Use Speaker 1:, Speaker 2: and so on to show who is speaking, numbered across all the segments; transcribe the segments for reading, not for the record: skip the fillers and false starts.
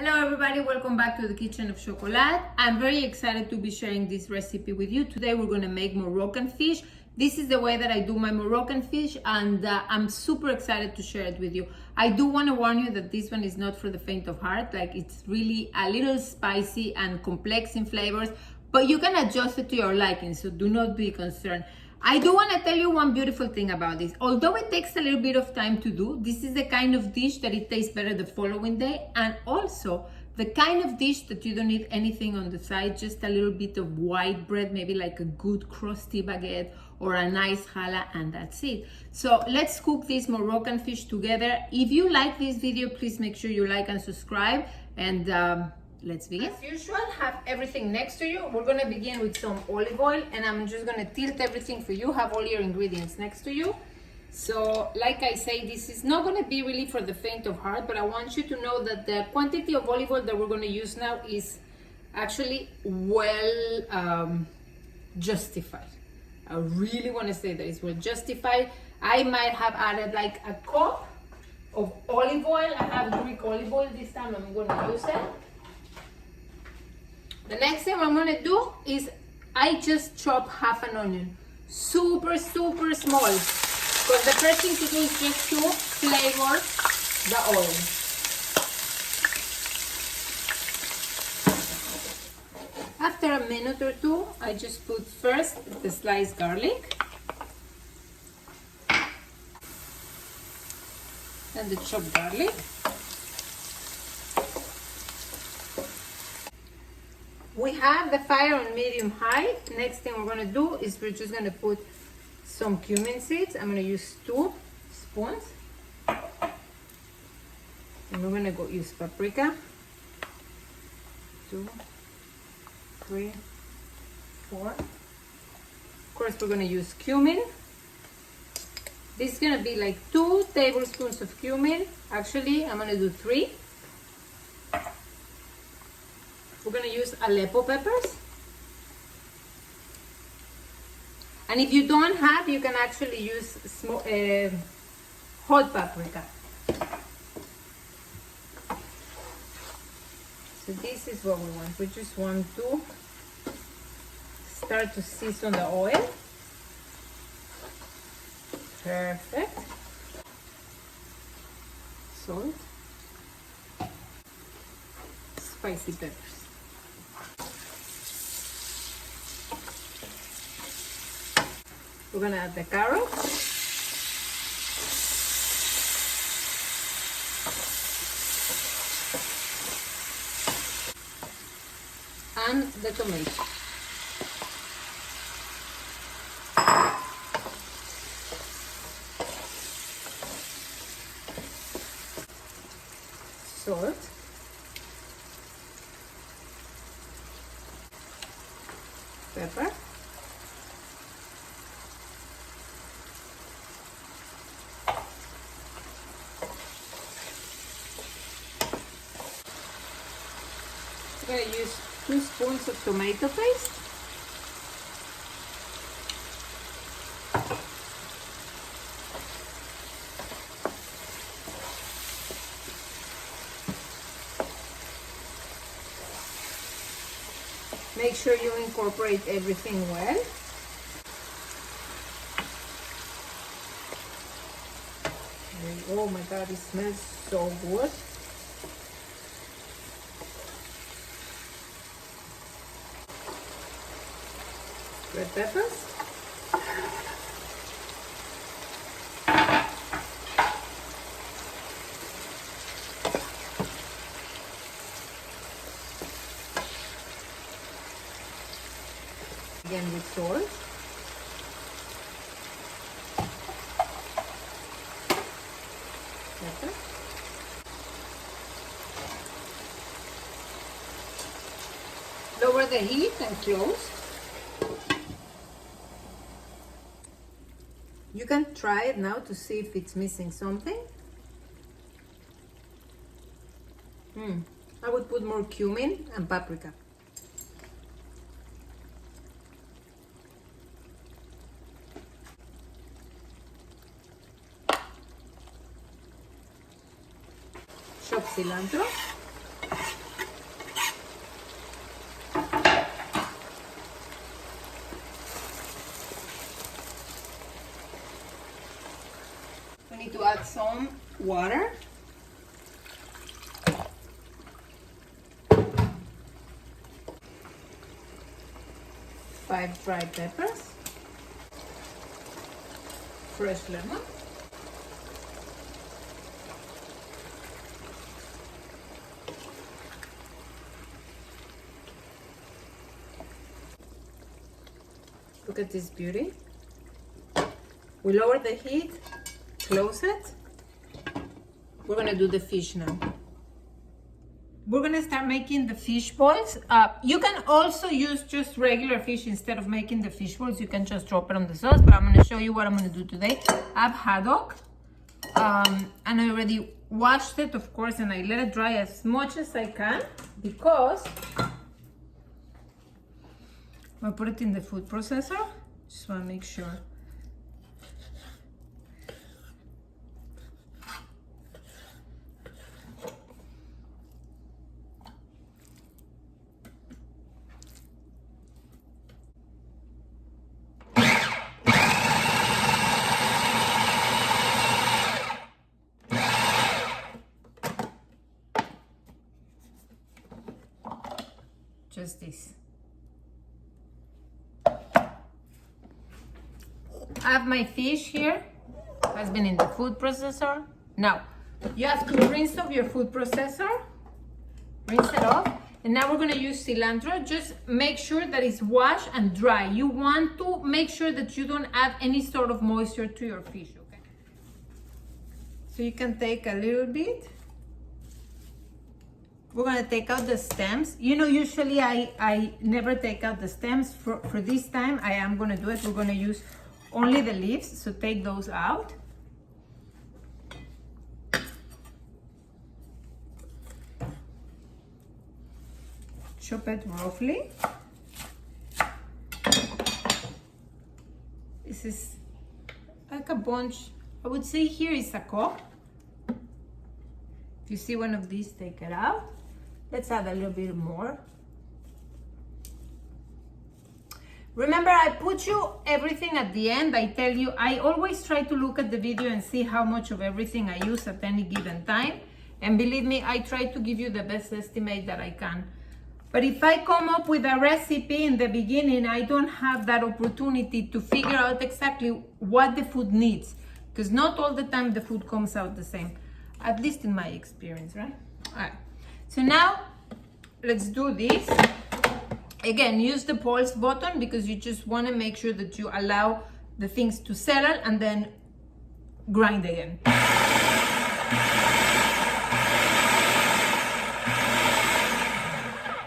Speaker 1: Hello everybody, welcome back to the kitchen of Chocolat. I'm very excited to be sharing this recipe with you. Today we're going to make Moroccan fish. This is the way that I do my Moroccan fish, and I'm super excited to share it with you. I do want to warn you that this one is not for the faint of heart. Like, it's really a little spicy and complex in flavors, but you can adjust it to your liking, so do not be concerned. I do want to tell you one beautiful thing about this. Although it takes a little bit of time to do, this is the kind of dish that it tastes better the following day, and also the kind of dish that you don't need anything on the side, just a little bit of white bread, maybe like a good crusty baguette or a nice challah, and that's it. So let's cook this Moroccan fish together. If you like this video, please make sure you like and subscribe, and let's begin. As usual, have everything next to you. We're gonna begin with some olive oil, and I'm just gonna tilt everything for you. Have all your ingredients next to you. So, like I say, this is not gonna be really for the faint of heart, but I want you to know that the quantity of olive oil that we're gonna use now is actually well justified. I really wanna say that it's well justified. I might have added like a cup of olive oil. I have Greek olive oil this time. I'm gonna use it. The next thing I'm gonna do is I just chop half an onion, super small, because the first thing to do is just to flavor the oil. After a minute or two, I just put first the sliced garlic and the chopped garlic. We have the fire on medium-high. Next thing we're gonna do is we're just gonna put some cumin seeds. I'm gonna use 2 spoons. And we're gonna go use paprika. 2, 3, 4. Of course, we're gonna use cumin. This is gonna be like 2 tablespoons of cumin. Actually, I'm gonna do 3. We're going to use Aleppo peppers. And if you don't have, you can actually use hot paprika. So this is what we want. We just want to start to season the oil. Perfect. Salt. Spicy peppers. We're gonna add the carrots. And the tomato. Salt. Pepper. I'm going to use 2 spoons of tomato paste. Make sure you incorporate everything well. Oh my God, it smells so good. Red peppers. Again with salt. Pepper. Lower the heat and close. You can try it now to see if it's missing something. I would put more cumin and paprika. Chop cilantro. some water. Five dried peppers. Fresh lemon. Look at this beauty. We lower the heat, close it. We're gonna do the fish now. We're gonna start making the fish balls. You can also use just regular fish instead of making the fish balls. You can just drop it on the sauce, but I'm gonna show you what I'm gonna do today. I have haddock, and I already washed it, of course, and I let it dry as much as I can because I put it in the food processor. Just wanna make sure. Just this. I have my fish here, has been in the food processor. Now, you have to rinse off your food processor, rinse it off, and now we're gonna use cilantro. Just make sure that it's washed and dry. You want to make sure that you don't add any sort of moisture to your fish, okay? So you can take a little bit. We're gonna take out the stems. You know, usually I never take out the stems. For this time, I am gonna do it. We're gonna use only the leaves, so take those out. Chop it roughly. This is like a bunch. I would say here is a cup. If you see one of these, take it out. Let's add a little bit more. Remember, I put you everything at the end. I tell you, I always try to look at the video and see how much of everything I use at any given time. And believe me, I try to give you the best estimate that I can. But if I come up with a recipe in the beginning, I don't have that opportunity to figure out exactly what the food needs. Because not all the time the food comes out the same. At least in my experience, right? All right. So now, let's do this. Again, use the pulse button because you just want to make sure that you allow the things to settle and then grind again.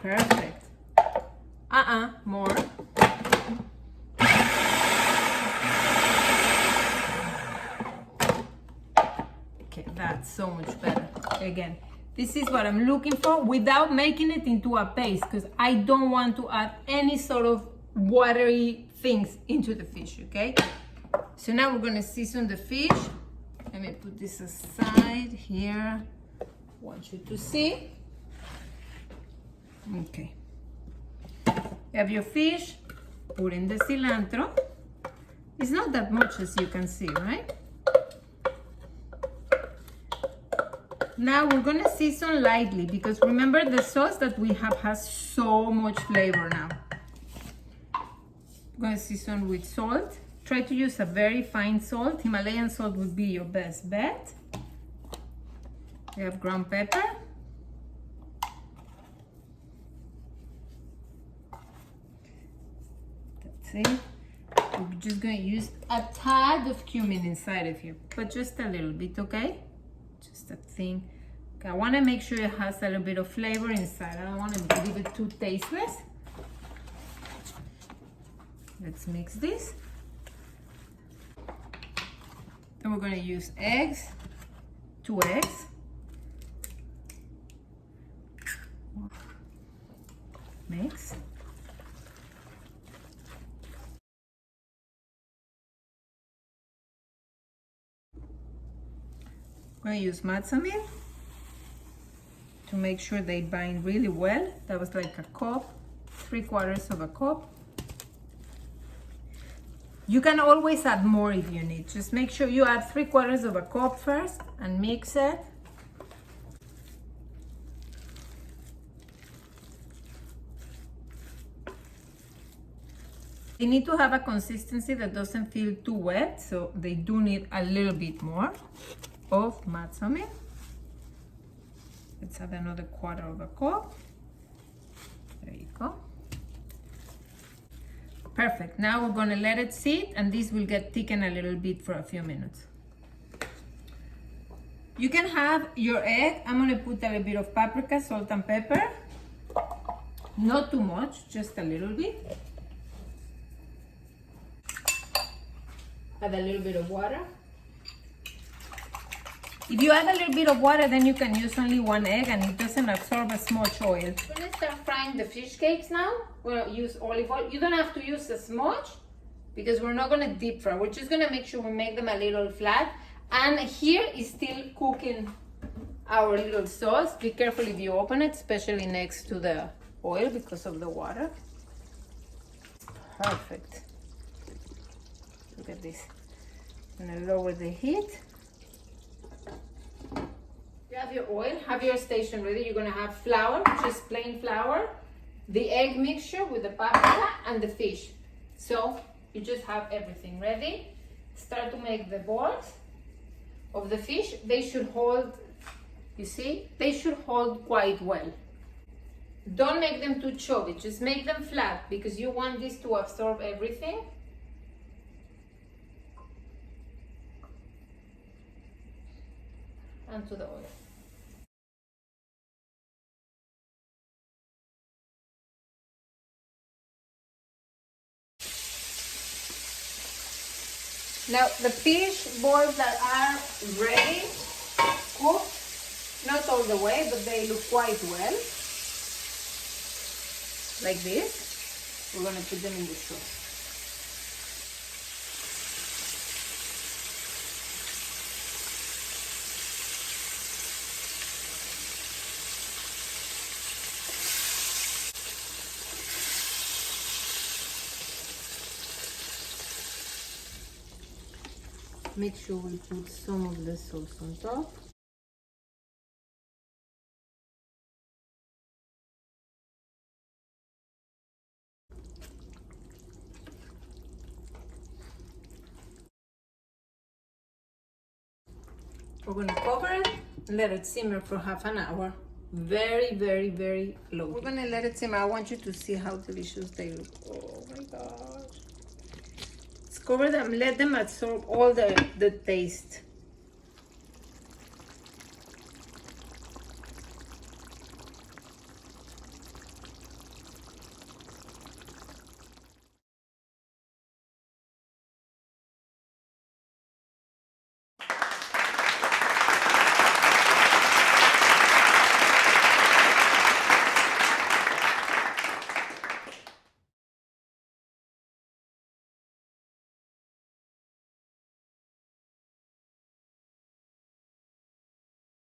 Speaker 1: Perfect. More. Okay, that's so much better. Again. This is what I'm looking for without making it into a paste because I don't want to add any sort of watery things into the fish, okay? So now we're gonna season the fish. Let me put this aside here. I want you to see. Okay. You have your fish, put in the cilantro. It's not that much as you can see, right? Now we're gonna season lightly because remember the sauce that we have has so much flavor now. I'm gonna season with salt. Try to use a very fine salt. Himalayan salt would be your best bet. We have ground pepper. That's it. We're just gonna use a tad of cumin inside of here, but just a little bit, okay? Just a thing. Okay, I want to make sure it has a little bit of flavor inside. I don't want to leave it too tasteless. Let's mix this. Then we're going to use eggs. 2 eggs. Mix. I'm going to use matzoh meal to make sure they bind really well. That was like a cup, 3/4 of a cup. You can always add more if you need. Just make sure you add 3/4 of a cup first and mix it. They need to have a consistency that doesn't feel too wet, so they do need a little bit more of matzoh meal. Let's add another 1/4 of a cup. There you go. Perfect. Now we're going to let it sit, and this will get thickened a little bit for a few minutes. You can have your egg. I'm going to put a little bit of paprika, salt and pepper. Not too much, just a little bit. Add a little bit of water. If you add a little bit of water, then you can use only 1 egg and it doesn't absorb as much oil. We're going to start frying the fish cakes now. We're going to use olive oil. You don't have to use as much because we're not going to deep fry. We're just going to make sure we make them a little flat. And here is still cooking our little sauce. Be careful if you open it, especially next to the oil because of the water. Perfect. Look at this. I'm going to lower the heat. You have your oil, have your station ready. You're going to have flour, just plain flour, the egg mixture with the paprika, and the fish. So you just have everything ready. Start to make the balls of the fish. They should hold, you see, they should hold quite well. Don't make them too chubby, just make them flat because you want this to absorb everything. And to the oil. Now the fish balls that are ready, cooked, not all the way, but they look quite well. Like this. We're gonna put them in the sauce. Make sure we put some of the sauce on top. We're going to cover it and let it simmer for half an hour. Very, very, very low. We're going to let it simmer. I want you to see how delicious they look. Oh my gosh. Cover them, let them absorb all the taste.